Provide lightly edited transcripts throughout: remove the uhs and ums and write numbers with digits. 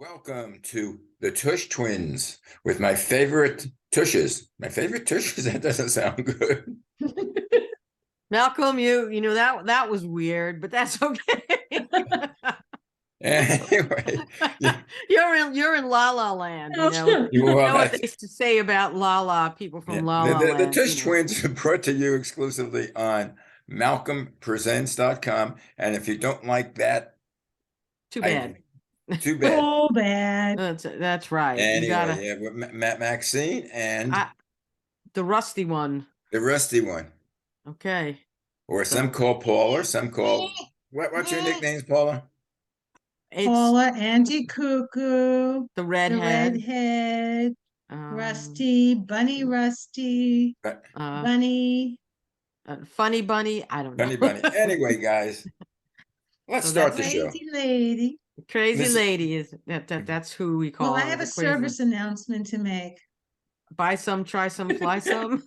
Welcome to the Tush Twins with my favorite Tushes. My favorite Tushes? That doesn't sound good. Malcolm, you know that was weird, but that's okay. Anyway, yeah, You're in La La Land, you know. you You well, know what they used to say about La La, people yeah. from La La The Land, Tush Twins are brought to you exclusively on MalcolmPresents.com. And if you don't like that, Too I bad. too bad. So bad. That's right. You Anyway, gotta yeah, with Maxine and the rusty one. the rusty one, Okay. or some So call Paula, some call what's your nicknames, Paula? it's Paula, Auntie Cuckoo, the the redhead. redhead, Um, Rusty, Bunny Rusty, uh, Bunny. Funny Bunny. I don't know. Funny Bunny. Anyway, guys, let's So start that's the show. Crazy lady. Crazy This, Lady is that's who we call Well, I her, have the a crazy. service announcement to make. Buy some, try some, fly some.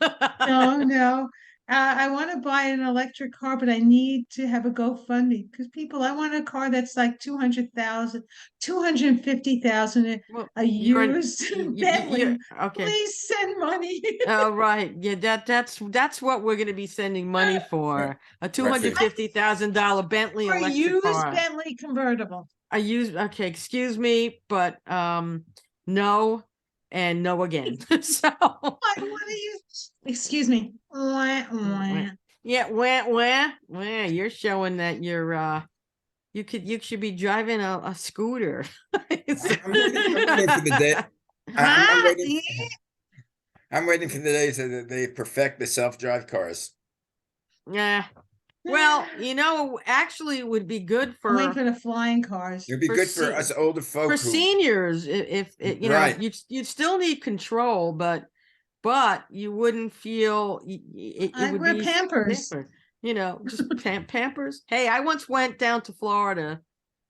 No. I want to buy an electric car, but I need to have a GoFundMe because I want a car that's like 200,000, 250,000 Well, a used Bentley. okay. Please send money. Oh, right. Yeah, that's what we're going to be sending money right, for. A right, for, $250,000 Bentley For a electric used car. Bentley convertible. Okay, excuse me, but no and no again. So I want to use. Excuse me. Wah, wah. yeah, you're showing that you should be driving a scooter. I'm waiting for the day. I'm waiting for the days that they perfect the self-drive cars. Yeah. Well, actually it would be good I'm waiting for for the flying cars. It'd be good for us older folk for who, seniors if right, you'd still need control, but you wouldn't feel it I would wear be Pampers. safer, just Pampers. Hey, I once went down to Florida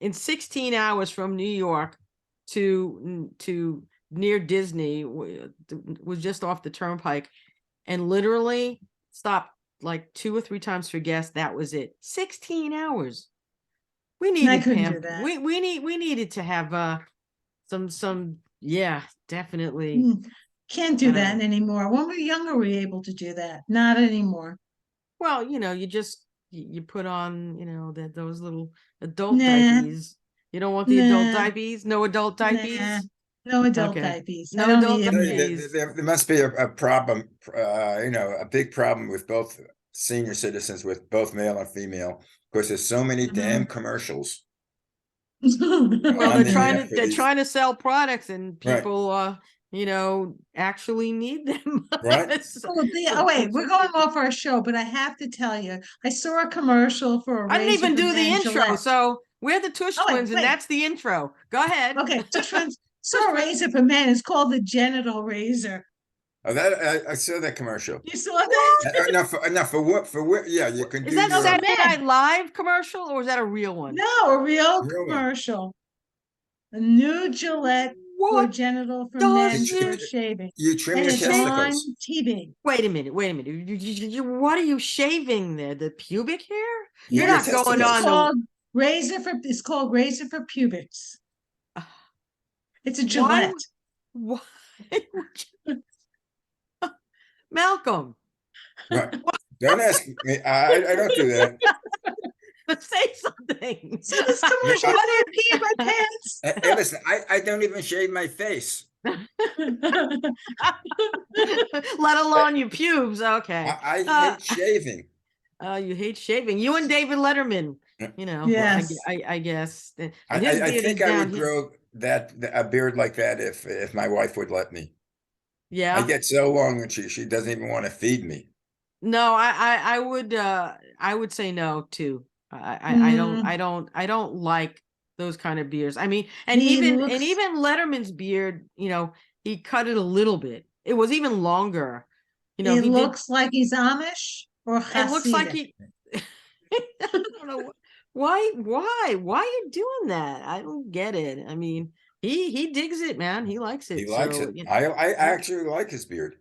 in 16 hours from New York to near Disney, was just off the turnpike, and literally stopped like 2 or 3 times for gas. That was it. 16 hours. We I needed couldn't do that. we needed to have some yeah, definitely. Can't do that anymore. When we were younger, we were able to do that. Not anymore. Well, you put on, those little adult Nah, diapers. You don't want the adult nah, diapers? No adult diapers? nah. No adult Okay. diapers. I No don't adult need I them. tell you, diapers. there must be a problem, a big problem with both senior citizens, with both male and female, because there's so many damn commercials Well, on they're the trying air to for they're these. trying to sell products, and Right, people actually need them. right. Oh, wait, we're going off our show, but I have to tell you, I saw a commercial for a I didn't razor even from do the intro, Gillette. so we're the Tush Oh, Twins, and wait. that's the intro. Go ahead. Okay, Tush Twins saw a razor for men. It's called the genital razor. Oh, that I saw that commercial. You saw that? Enough for what? For what? Yeah, you can Is do that your Saturday men. Night Live commercial, or is that a real one? No, a real real one. commercial. A new Gillette for What genital for does men for it? shaving. You trim And your it's on testicles. TV. Wait a minute. What are you shaving there? The pubic hair? You're Your not going testicles. on It's called razor for pubics. It's a why? Gillette. Why? Malcolm, Right. Don't ask me. I don't do that. say something. So this commercial, I- I pee in my pants. Hey, listen, I don't even shave my face. Let alone your pubes. Okay. I hate shaving. You hate shaving. You and David Letterman. Yes. I guess. And I his beard think is I down would here. grow a beard like that if my wife would let me. I Yeah. get so long when she doesn't even want to feed me. No, I would say no too. I don't like those kind of beards. I mean, and even Letterman's beard, he cut it a little bit. It was even longer. He He looks like he's Amish or It looks like Hasidic. he. I don't know why are you doing that? I don't get it. I mean, he digs it, man. He likes it. He likes So, it. I actually like his beard.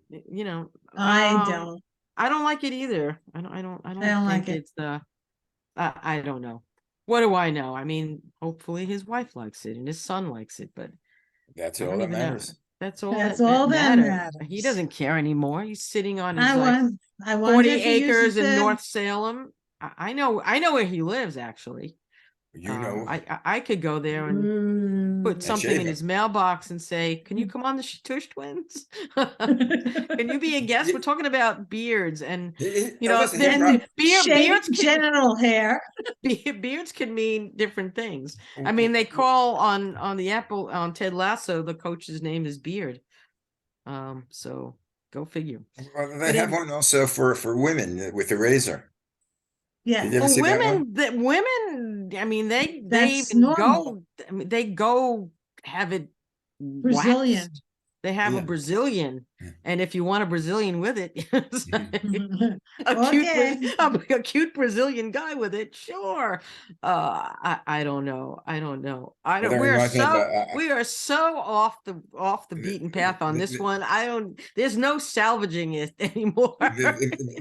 I don't. I don't like it either. I don't I don't think like it. it's the. I don't know. what do I know? I mean, hopefully his wife likes it and his son likes it, but That's I all don't that even know. matters. That's all That's that all that matters. He matters. doesn't care anymore. He's sitting on his I like want, I 40 wonder if he acres uses in it. North Salem. I know where he lives actually. You know, I could go there and put Mm. something shave in him. his mailbox and say, "Can you come on the Tush Twins? Can you be a guest? Ye- We're talking about beards, and Oh, listen, he And shaving beards can genital hair. beards can mean different things. I w- mean, they w- call on the Apple on Ted Lasso, the coach's name is Beard. So go figure. well, they But have in one also for women with a razor. Did you ever Yes, see that one? women, I mean, they that's even normal. go. I mean, they go have it Brazilian. waxed. They have a Yeah. Brazilian, and if you want a Brazilian with it, Okay. a cute Brazilian guy with it, sure. I don't know. I don't know. I Well, don't. that reminds me of We are so off the beaten path on this one. I don't. There's no salvaging it anymore.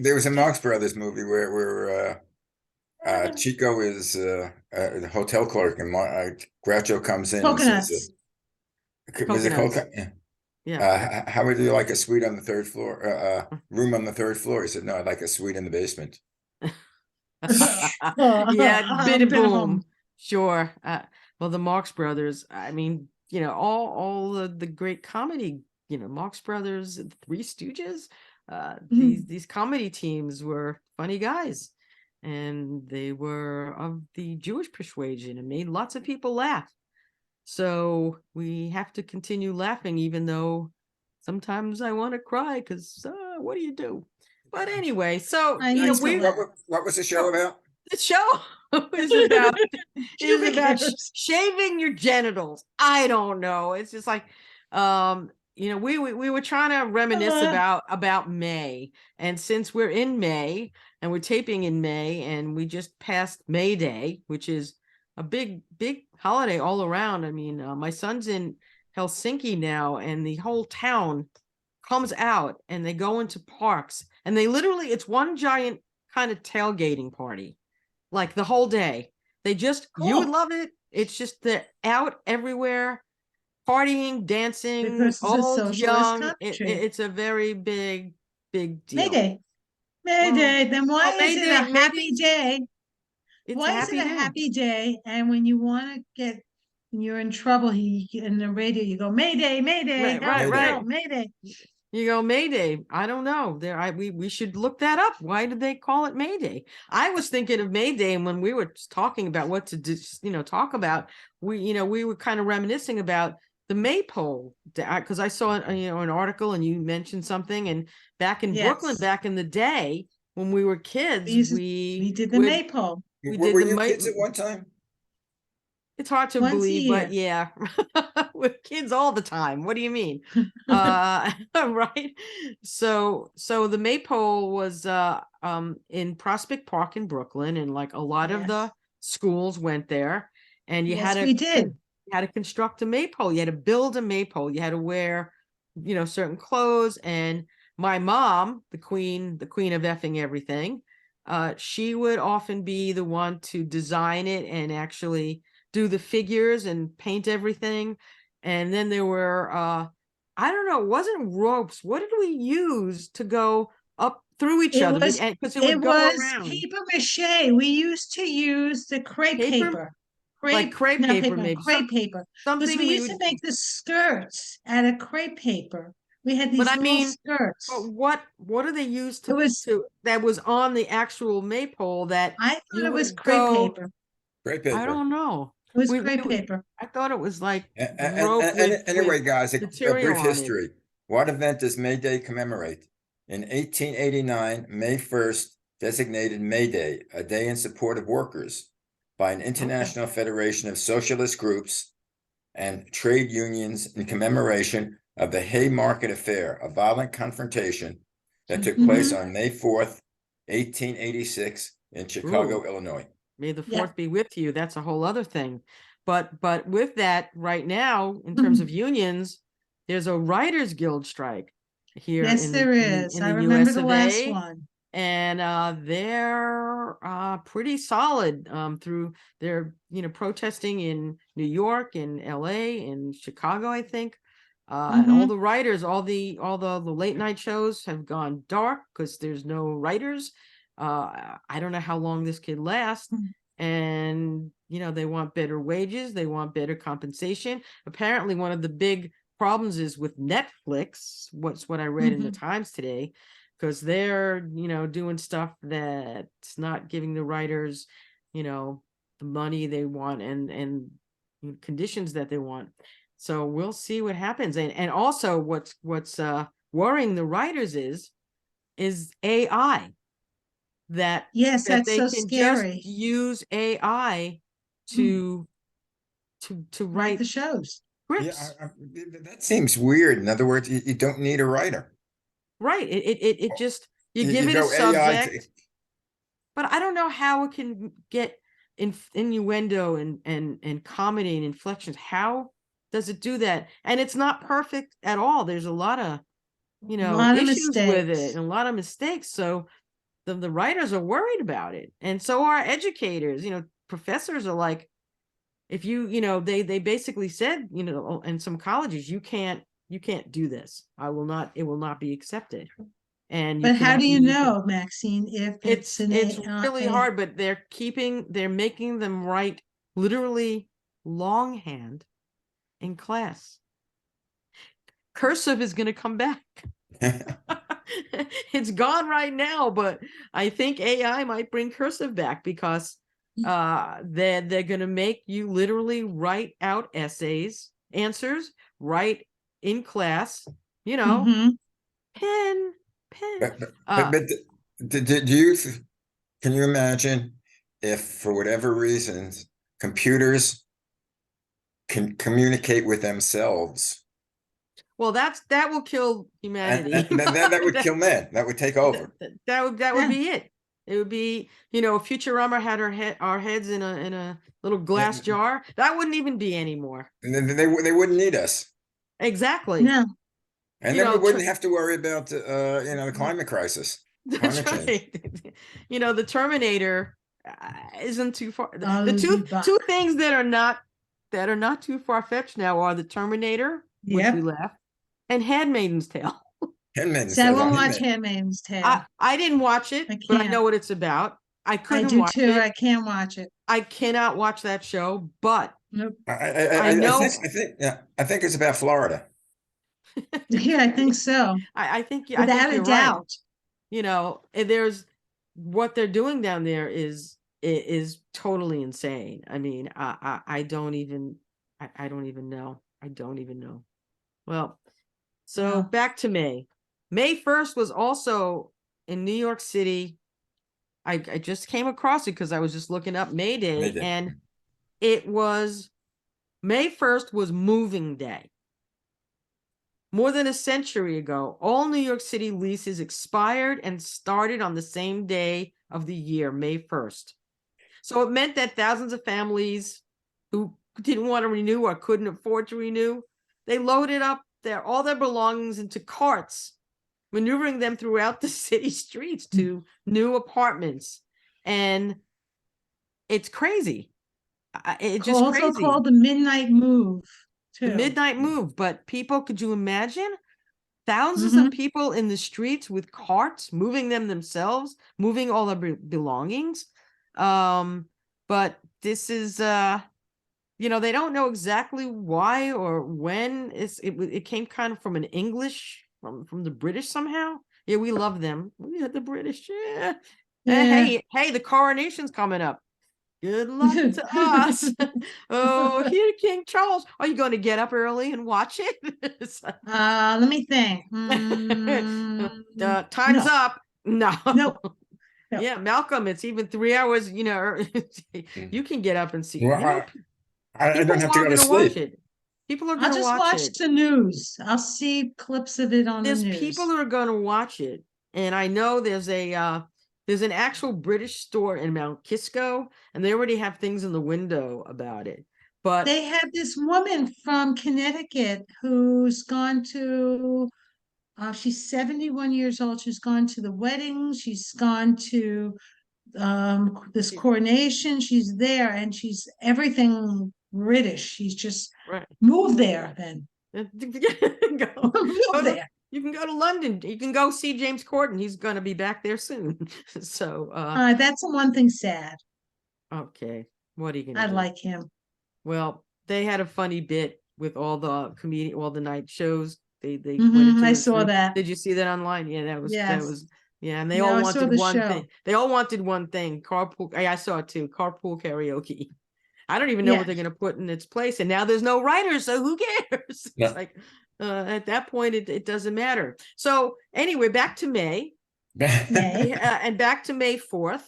there was a Marx Brothers movie where Chico is a hotel clerk, and Groucho comes in and says, Coconuts. "Was it called? Coconuts. Yeah. Yeah. How would you like a suite on the third floor? Room on the third floor?" He said, "No, I'd like a suite in the basement." Yeah, bit of Bit of boom. 'em. Sure. Well, the Marx Brothers, I mean, all the great comedy, Marx Brothers, the Three Stooges, these comedy teams were funny guys. And they were of the Jewish persuasion and made lots of people laugh. So we have to continue laughing, even though sometimes I want to cry because what do you do? But anyway, so I need to laugh. What was the show about? the show is about Who cares? shaving your genitals. I don't know. It's just like we were trying to reminisce about May, and since we're in May and we're taping in May and we just passed May Day, which is a big holiday all around. I mean, my son's in Helsinki now, and the whole town comes out and they go into parks, and they literally, it's one giant kind of tailgating party, like the whole day. They just, you would Cool. love it. It's just they're out everywhere, partying, dancing, Because it's a old, socialist young. country. It's a very big deal. Mayday. Well, Mayday. Then why is it a May happy day? it's a Why is it happy a day. happy day? And when you want to get, when you're in trouble, in the radio, you go, Mayday, Mayday, help, Right. help, Mayday. You go, May Day. I don't know. We should look that up. Why did they call it May Day? I was thinking of May Day, and when we were talking about what to do, talk about, we were kind of reminiscing about the maypole, because I saw an article, and you mentioned something, and back in Brooklyn, Yes. back in the day when we were kids, We did the maypole. we Were did the you kids at one time? It's hard to Once a believe, but year. yeah, with kids all the time. What do you mean? Right. So the maypole was in Prospect Park in Brooklyn, and like a lot of the Yes. schools went there, and you Yes, had we did. to construct a maypole. You had to build a maypole. You had to wear, certain clothes. And my mom, the queen of effing everything, she would often be the one to design it and actually do the figures and paint everything. And then there were I don't know, it wasn't ropes. What did we use to go up through each other? Because it would go around. Paper mache. We used to use the crepe paper. Like crepe not paper, maybe crepe paper. Because something we we used would. to make the skirts out of crepe paper. We had these But I little mean, skirts. but what do they use It was, that was on the actual maypole that I thought you it was would crepe go? paper. Great paper. I don't know. It was crepe paper. I thought it was like And rope with anyway, guys, a material brief on it. history. What event does May Day commemorate? In 1889, May 1st designated May Day, a day in support of workers, by an international federation of socialist groups and trade unions in commemoration of the Haymarket Affair, a violent confrontation that took place on May 4th, 1886 in Chicago, Illinois. May the Yeah. 4th be with you. That's a whole other thing. But with that, right now, in terms of unions, there's a Writers Guild strike here Yes, in there is. in I the remember US the of last A. one. And are pretty solid through their, protesting in New York and LA and Chicago, I think. And all the writers, all the late night shows have gone dark because there's no writers. I don't know how long this could last. And they want better wages, they want better compensation. Apparently one of the big problems is with Netflix, what I read in the Times today, because they're doing stuff that's not giving the writers the money they want and conditions that they want. So we'll see what happens. And also what's worrying the writers is AI, that Yes, that that's they so can scary. just use AI to Write the write shows. Yeah, scripts. that seems weird. In other words, you don't need a writer. Right. It just, you give You it a go AI subject, but I don't know how it can get innuendo and comedy and inflections. How does it do that? And it's not perfect at all. There's a lot of, A lot of issues with it mistakes. and a lot of mistakes. So the writers are worried about it. And so are educators, professors are like, if they basically said, in some colleges, you can't do this. It will not be accepted. And you But how cannot do you use it. know, Maxine, if it's an It's AI? really hard, but they're making them write literally longhand in class. Cursive is going to come back. It's gone right now, but I think AI might bring cursive back because they're going to make you literally write out answers, write in class, pen. But can you imagine if, for whatever reasons, computers can communicate with themselves? Well, that will kill humanity. And that would kill men. That would take over. That would Yeah. be it. It would be, Futurama had our heads in a little glass And jar. That wouldn't even be anymore. then they wouldn't need us. Exactly. No. And You then we know, wouldn't have to worry about the climate crisis, That's climate change. right. The Terminator isn't too far. The Ozzy Buck. two things that are not too far fetched now are the Terminator, which we Yep. left, and Handmaid's Tale. Handmaid's See, I Tale. won't watch Handmaid's Tale. I didn't watch it, I but I can't. know what it's about. I I couldn't do watch too. it. I can't watch it. I cannot watch that show, but Nope. I know. I think it's about Florida. Yeah, I think so. I think Without a you're right. doubt. And there's what they're doing down there is totally insane. I mean, I don't even know. I don't even know. Well, so Wow. back to May. May 1st was also in New York City. I just came across it because I was just looking up May Day, and it was May 1st was moving day. More than a century ago, all New York City leases expired and started on the same day of the year, May 1st. So it meant that thousands of families who didn't want to renew or couldn't afford to renew, they loaded up all their belongings into carts, maneuvering them throughout the city streets to new apartments. And it's crazy. It's just Also crazy. called the midnight move. The Too. midnight move. But people, could you imagine? Thousands of people in the streets with carts, moving them themselves, moving all their belongings. But this is, they don't know exactly why or when. It came kind of from an English, from the British somehow. Yeah, we love them. We had the British. Yeah. Hey, the coronation's coming up. Good luck to us. Oh, here, King Charles. Are you going to get up early and watch it? Let me think. Time's up. No. Nope. Yeah, Malcolm, it's even 3 hours, you can get up and see. Well, I People don't have to are go to going to watch sleep. it. People are I'll going to just watch watch it. the news. I'll see clips of it on There's the news. people who are going to watch it. And I know there's an actual British store in Mount Kisco, and they already have things in the window about it. But they have this woman from Connecticut who's gone to, she's 71 years old. She's gone to the weddings. She's gone to this coronation. She's there, and she's everything British. She's just Right. moved there. Then Go move there. You can go to London. You can go see James Corden. He's going to be back there soon. So, That's the one thing sad. okay. What are you going I to do? like him. Well, they had a funny bit with all the night shows. They Mhm, went into I it saw through. that. Did you see that online? Yeah, that Yes. was yeah, and they No, all I saw wanted the one show. thing. They all wanted one thing. Carpool. I saw it too. Carpool karaoke. I don't even know Yeah. what they're going to put in its place. And now there's no writers, so who cares? Yeah. It's like at that point, it doesn't matter. So anyway, back to May. May. And back to May 4th.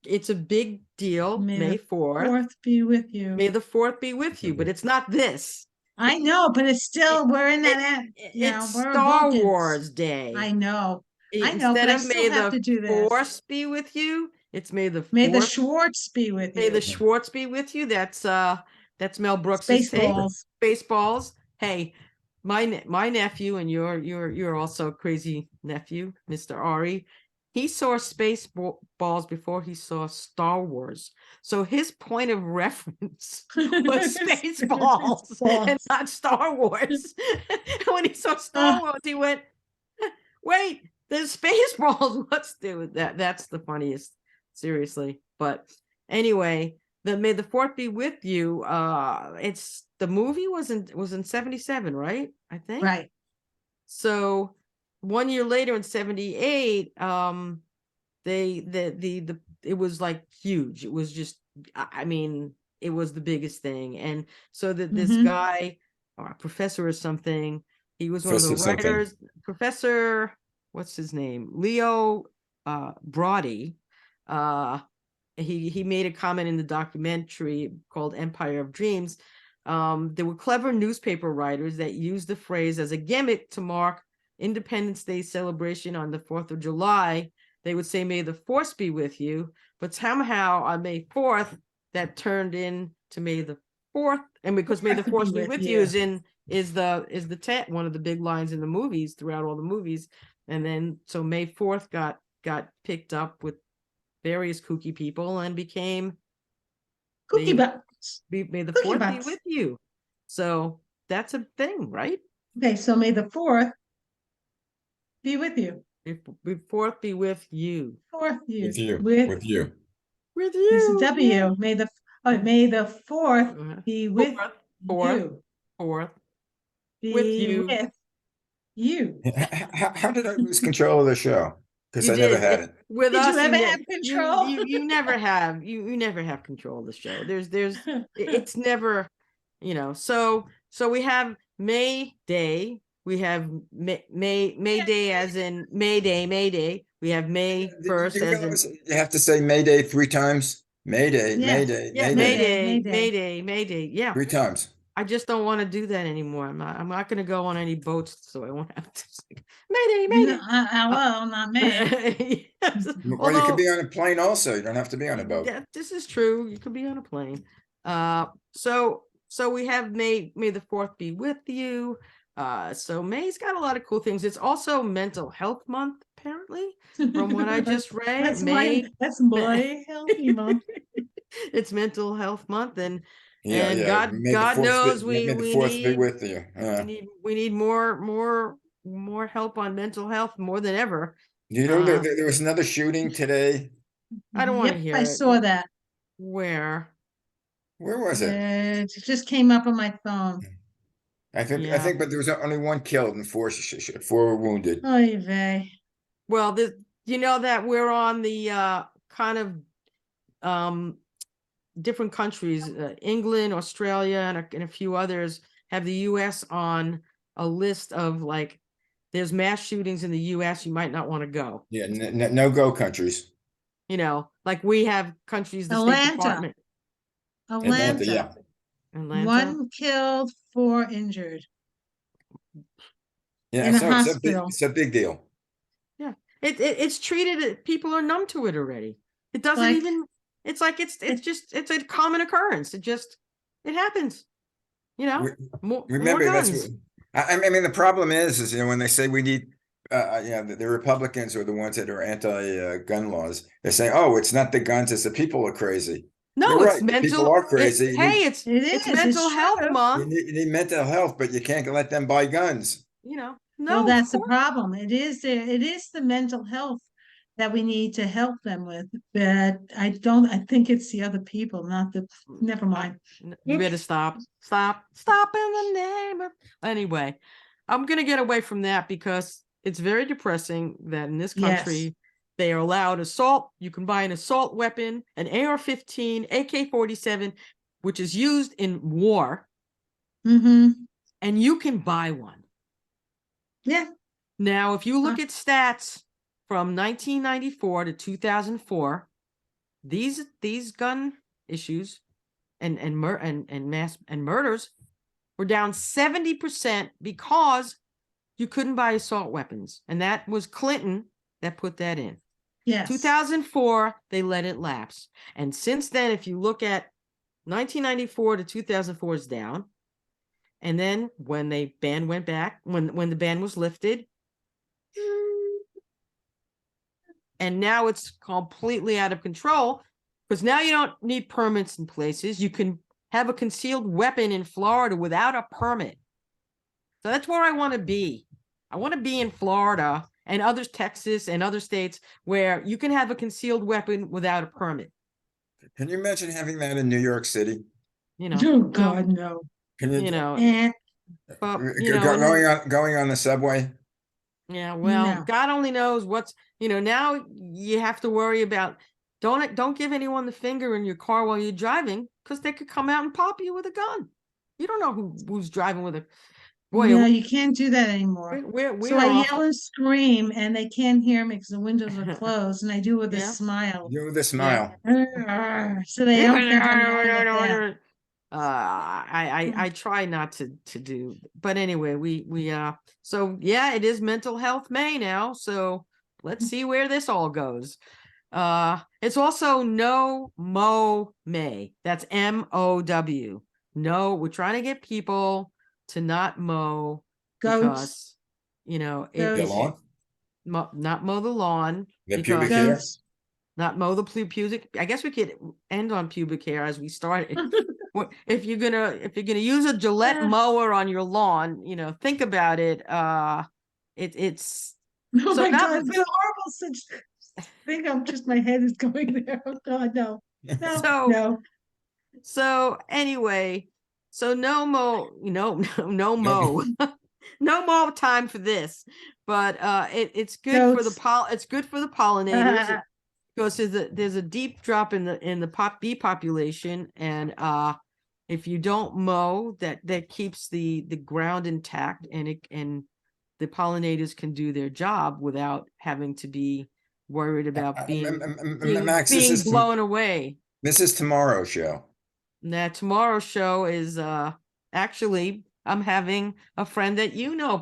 It's a big deal. May 4th. Fourth be with you. May the 4th be with you, but it's not this. I know, but it's still we're in that. It's We're Star Vulcans. Wars Day. I know, but Instead I of still May have the to do this. Force be with you, it's May the May the 4th. Schwartz be with May you. the Schwartz be with you. That's Mel Brooks' take. Spaceballs. Spaceballs. Hey, my nephew, and you're also a crazy nephew, Mr. Ari. He saw Spaceballs before he saw Star Wars. So his point of reference was Spaceballs and not Star Wars. When he saw Star Wars, he went, wait, there's Spaceballs. What's to do with that? That's the funniest, seriously. But anyway, the May the 4th be with you. It's the movie was in 77, right? I think. Right. So 1 year later in 78, it was like huge. It was just, I mean, it was the biggest thing. And so that this guy, or a professor or something, he was one of the writers, Professor, what's his name? Leo Brody. He made a comment in the documentary called Empire of Dreams. There were clever newspaper writers that used the phrase as a gimmick to mark Independence Day celebration on the 4th of July. They would say, May the Force be with you. But somehow on May 4th, that turned into May the 4th. And because May the Force be with you is the one of the big lines in the movies throughout all the movies. And then so May 4th got picked up with various kooky people and became Cookie Bucks. May the 4th be with you. So that's a thing, right? Okay, so May the 4th be with you. May 4th be with you. With you. With you. With you. W. Yeah. May the 4th be with you. Fourth. Be with you. With you. How did I lose control of the show? Because I never had it. With did us, you ever have control? You never have. You never have control of the show. It's never, So we have May Day. We have May Day as in May Day. We have May 1st as in. You have to say May Day 3 times. May Day, Yes. May Day, Yeah, May Day. Yeah. 3 times. I just don't want to do that anymore. I'm not going to go on any boats, so I won't have to say May Day. No, well, not me. Yes. Well, you could be on a plane also. You don't have to be on a boat. Yeah, this is true. You could be on a plane. So we have May the 4th be with you. So May's got a lot of cool things. It's also Mental Health Month, apparently, from what I just read. That's my healthy month. It's Mental Health Month, and Yeah. God knows we need be with you. We need more help on mental health more than ever. There was another shooting today. I don't want to hear I saw that. Where was it? It just came up on my phone. I think, but there was only 1 killed and 4 were wounded. Oy vey. Well, that we're on the kind of different countries, England, Australia, and a few others have the U.S. on a list of there's mass shootings in the U.S. you might not want to go. Yeah, no go countries. Like we have countries, the State Department. Atlanta. Yeah. Atlanta. 1 killed, 4 injured. Yeah, in a hospital. It's a big deal. Yeah, it's treated. People are numb to it already. It doesn't even. It's like it's a common occurrence. It happens. Remember, more guns. I mean, the problem is when they say we need yeah, the Republicans are the ones that are anti-gun laws. They're saying, "Oh, it's not the guns; it's the people are crazy." No, You're it's right. The people mental. are crazy. Hey, It it's is, it's mental health true. month. You need mental health, but you can't let them buy guns. Well, No, of that's the course. problem. It is the mental health that we need to help them with. But I think it's the other people, not the, never mind. You better Oops. stop in the name of. Anyway, I'm gonna get away from that because it's very depressing that in this Yes. country they are allowed assault. You can buy an assault weapon, an AR-15, AK-47, which is used in war, Mm-hmm. and you can buy one. Yeah. Now, if you look Huh. at stats from 1994 to 2004, these gun issues and mass and murders were down 70% because you couldn't buy assault weapons, and that was Clinton that put that in. Yes. 2004, they let it lapse, and since then, if you look at 1994 to 2004 is down, and then when the ban went back, when the ban was lifted, and now it's completely out of control because now you don't need permits in places. You can have a concealed weapon in Florida without a permit. So that's where I want to be. I want to be in Florida and others, Texas and other states where you can have a concealed weapon without a permit. Can you imagine having that in New York City? Oh God, no. Can you, And going on the subway? Yeah, well, no. God only knows what's, now you have to worry about don't give anyone the finger in your car while you're driving because they could come out and pop you with a gun. You don't know who's driving with a boy. No, you can't do that anymore. So We're I off. yell and scream, and they can't hear me because the windows are closed, and I do it with a Yeah. smile. You with a smile. So they don't think I'm going to them. I try not to do, but anyway, we so yeah, it is Mental Health May now, so let's see where this all goes. It's also No Mow May. That's MOW. No, we're trying to get people to not mow Goats, because The Goats. lawn? not mow the lawn The because pubic hair? goats. not mow the pubic. I guess we could end on pubic hair as we started. If you're gonna use a Gillette mower on your lawn, think about it. It's Oh so my not God, it's been a horrible such thing. My head is going there. Oh God, no, no, so no. so anyway, so no mo, no mo, no more time for this. But it's good for the Goats. it's good for the pollinators. Because there's a deep drop in the bee population, and if you don't mow, that keeps the ground intact, and the pollinators can do their job without having to be worried about Max, being blown away. this is tomorrow's show. Now tomorrow's show is actually I'm having a friend that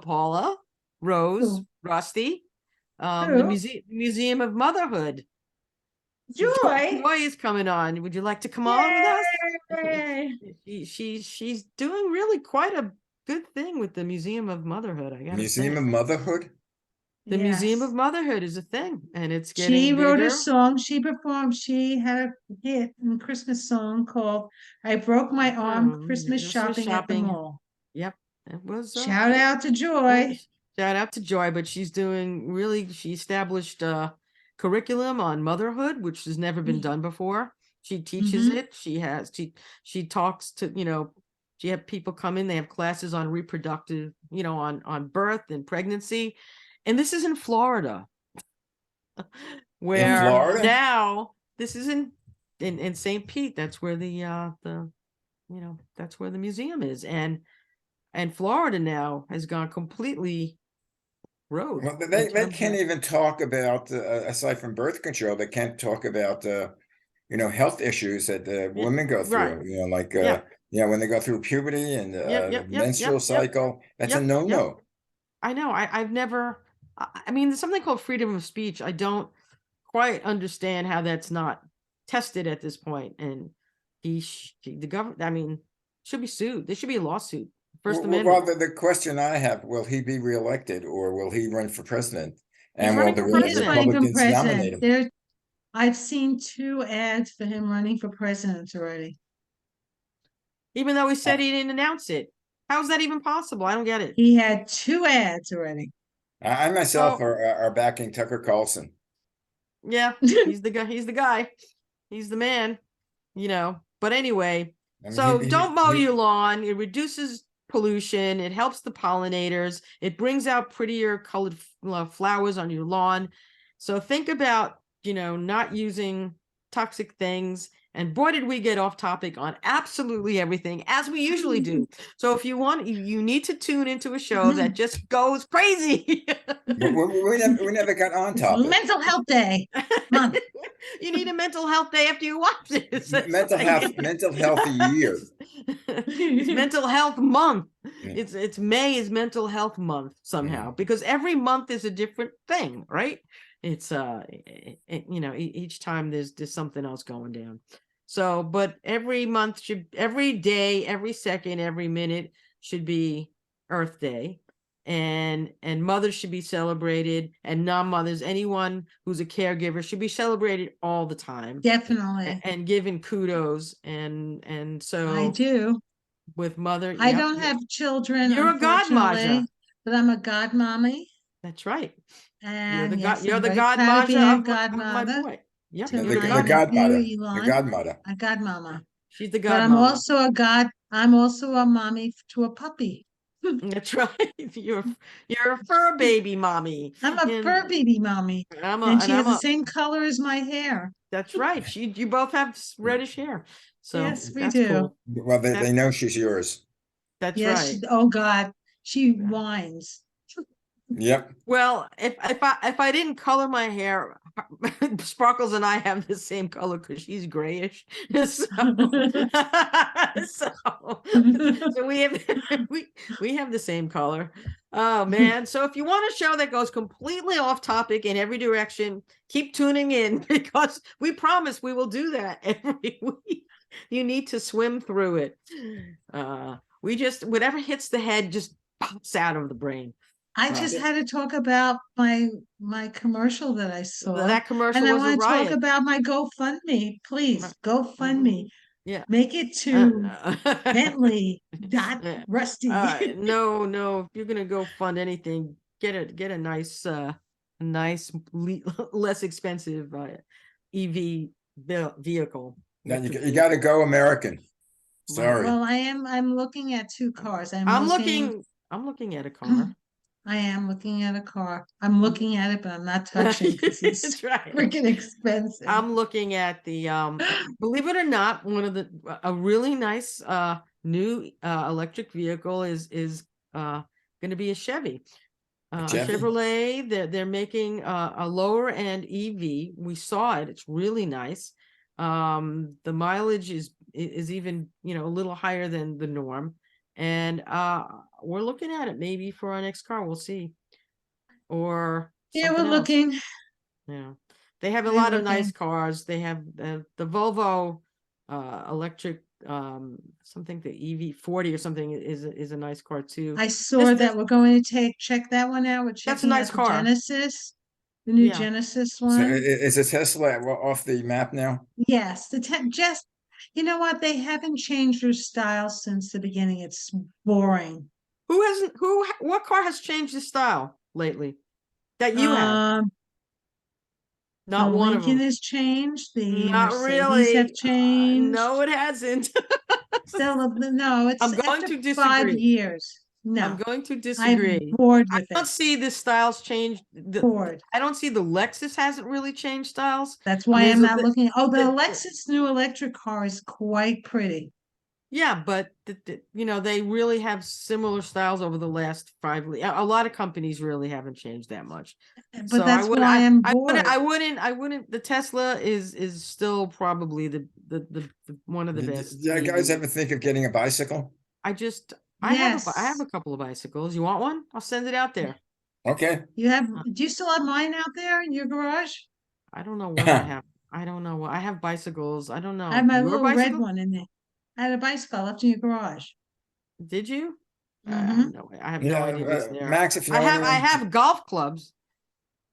Paula, Rose, Who? Rusty, the Who? Museum of Motherhood. Joy. Joy is coming on. Would you like to come on with us? Yay! She's doing really quite a good thing with the Museum of Motherhood. I gotta Museum say, of Motherhood? the Museum of Yes. Motherhood is a thing, and it's She getting wrote a bigger. song. She performed. She had a hit and Christmas song called "I Broke My Arm Christmas Christmas Shopping at the shopping. Mall." Yep, it was. Shout out to Joy. Shout out to Joy, but she's doing really. She established curriculum on motherhood, which has never been done before. She teaches Mhm. it. She talks to She have people come in. They have classes on reproductive, on birth and pregnancy, and this is in Florida, In where Florida? now this is in St. Pete. That's where that's where the museum is, and Florida now has gone completely rogue. Well, in they terms can't of- even talk about, aside from birth control, they can't talk about, health issues that Yeah, women go right. through, like, Yeah. when they go through puberty and Yep. menstrual cycle, that's a no-no. I know. I've never. I mean, there's something called freedom of speech. I don't quite understand how that's not tested at this point. And the government, I mean, should be sued. There should be a lawsuit First Well, Amendment. the question I have, will he be reelected or will he run for president? He's And will running the for He is president. running for Republicans nominate president. him? I've seen 2 ads for him running for president already. Even though he Uh, said he didn't announce it. How is that even possible? I don't get it. He had 2 ads already. I myself So- are backing Tucker Carlson. Yeah, he's the guy. He's the guy. He's the man. But anyway, I mean, so he- don't mow he- your lawn. It reduces pollution. It helps the pollinators. It brings out prettier colored flowers on your lawn. So think about, not using toxic things. And boy, did we get off topic on absolutely everything, as we usually do. So if you want, you need to tune into a show that just goes crazy. we never got on It's topic. Mental Health Day month. You need a mental health day after you watch it. It's Mental health year. It's mental health month. Yeah. It's May is mental health month somehow, because every month is a different thing, right? It's each time there's something else going down. So, but every month every day, every second, every minute should be Earth Day. And mothers should be celebrated, and non-mothers, anyone who's a caregiver, should be celebrated all the time. Definitely. And given kudos. And so I do. with mother, I yep, don't have children, You're a god, Maja. unfortunately, but I'm a godmommy. That's right. And You're yes, the I'm very god proud to be Maja a of my godmother boy. Yep, to you're The, the my the god. nephew, godmother. The Elon. godmother. A godmama. She's the But god I'm mama. also I'm also a mommy to a puppy. That's right. You're a fur baby mommy. I'm a And fur baby mommy. I'm And she has the same color as my hair. That's right. You both have reddish hair. So Yes, we that's do. cool. Well, they know she's yours. That's Yes, right. oh God, she whines. Yep. Well, if I didn't color my hair, Sparkles and I have the same color because she's grayish. So, so we have we have the same color. Oh man. So if you want a show that goes completely off topic in every direction, keep tuning in, because we promise we will do that every week. You need to swim through it. We just, whatever hits the head just pops out of the brain. I just had to talk about my commercial that I saw. That commercial And I was a want to talk riot. about my GoFundMe. Please, GoFundMe. Yeah. Make it to Bentley.Rusty. No, if you're gonna go fund anything, get a nice less expensive EV vehicle. Now you got to go American. Sorry. Well, I'm looking at 2 cars. I'm looking at a car. I am looking at a car. I'm looking at it, but I'm not touching because it's That's right. freaking expensive. I'm looking at the believe it or not, a really nice new electric vehicle is going to be a Chevy. A Chevrolet. They're making a lower end EV. We saw it. It's really nice. The mileage is even, a little higher than the norm. And we're looking at it maybe for our next car. We'll see. Or Yeah, we're something else. looking. Yeah. They have a We're lot of looking. nice cars. They have the Volvo electric something, the EV40 or something is a nice car too. I saw that we're going to check that one out. We're That's a checking nice out the car. Genesis, the new Yeah. Genesis So one. is a Tesla off the map now? Yes, just you know what? They haven't changed their style since the beginning. It's boring. What car has changed the style lately that you have? Not The one of Lincoln them. has changed. The Not Mercedes really. have changed. No, it hasn't. No, it's I'm going after to 5 disagree. years. No, I'm going to I'm disagree. bored I with don't it. see the styles change. Bored. I don't see the Lexus hasn't really changed styles. That's why I'm not looking. Oh, the the- Lexus new electric car is quite pretty. Yeah, but they really have similar styles over the last 5 years. A lot of companies really haven't changed that much. But So that's why I'm bored. I wouldn't. The Tesla is still probably the one of the best. Yeah, guys EV. ever think of getting a bicycle? I Yes. have a couple of bicycles. You want one? I'll send it out there. Okay. Do you still have mine out there in your garage? I don't know what I have. I don't know what I have bicycles. I don't know. I have my Your little red bicycle? one in there. I had a bicycle left in your garage. Did you? I have no idea what's there. Max, if you I want have golf clubs.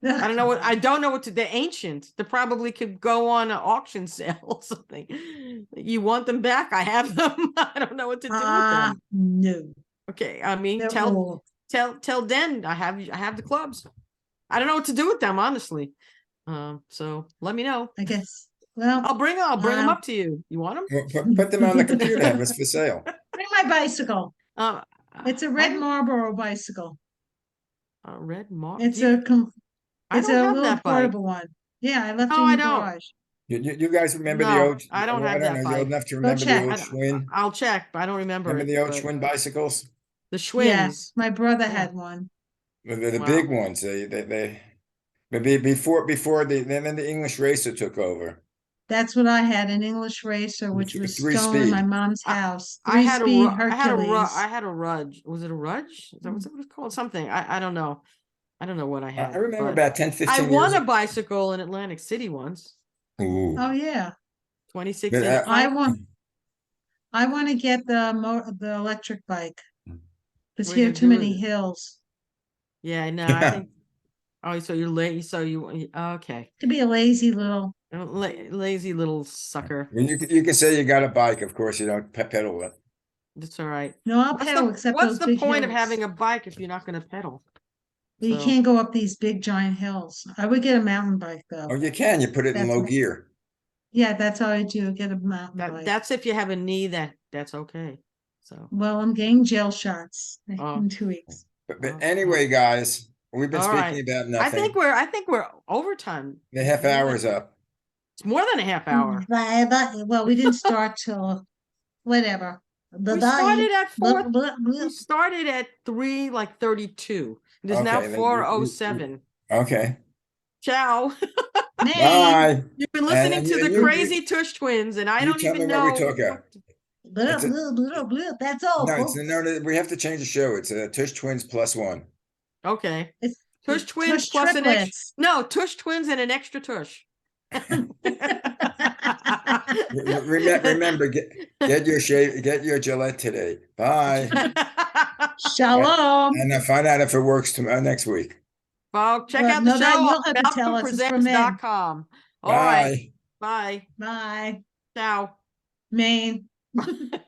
I don't know what they're ancient. They probably could go on an auction sale or something. You want them back? I have them. I don't know what to do with them. No. Okay, I mean, They're tell old. Den I have the clubs. I don't know what to do with them, honestly. So let me know. I guess. Well, I'll bring them up to you. You want them? put them on the computer, have us for sale. bring my bicycle. It's a red Marlboro bicycle. A red mark. It's I a don't have little that bike. portable one. Yeah, I left it No, in I the don't. garage. You guys remember the No, old? I don't well, have I don't that know. You're old bike. enough to remember the check. old I, Schwinn. I'll check, but I don't remember Remember it. the old but Schwinn bicycles? The Yeah, Schwinns. my brother Yeah. had one. The Wow. big ones. Maybe before then the English racer took over. That's what I had, an English racer, which was stolen in my 3-speed. mom's house. I had a 3-speed Hercules. Hercules. I had a Rudge. Was it a Rudge? Is that what it was called? Something. I don't know. I don't know what I had. I remember but about 10, I 15 won years a bicycle in Atlantic City once. Ooh. Oh yeah. 26 But, inch. I want to get the electric bike. Because What are you here are gonna too do many with it? hills. Yeah, no, I think. Oh, so you're late. So okay. To be a lazy little. Lazy little sucker. When you can say you got a bike, of course you don't pedal it. That's all right. No, I'll pedal except What's those the big point of hills. having a bike if you're not going to pedal? But you So- can't go up these big giant hills. I would get a mountain bike though. Oh, you can. You put it in That's low what- gear. Yeah, that's how I do. Get a mountain bike. That's if you have a knee that's okay. So Well, I'm getting gel shots Oh. in 2 weeks. But anyway, guys, we've been All speaking right. about I nothing. think we're overtime. The half hour's up. It's more than a half hour. Well, we didn't start till whatever. We started at 4. We started at 3:32. It is now Okay, then 4:07. Okay. Ciao. Bye. You've been listening And to the you- crazy Tush Twins, and I you don't tell even me what we know. talk about. Blah, blah, blah, blah. That's all, No, folks. we have to change the show. It's Tush Twins +1. Okay. It's Tush Twins Tush plus an extra. triplets. No, Tush Twins and an extra Tush. Remember, get your shave, get your Gillette today. Bye. Shalom. And then find out if it works next week. Well, check Well, out the no, that show you'll on have to tell us. It's for men. malcolmpresents.com. All right. Bye. Bye. Bye. Ciao. Maine.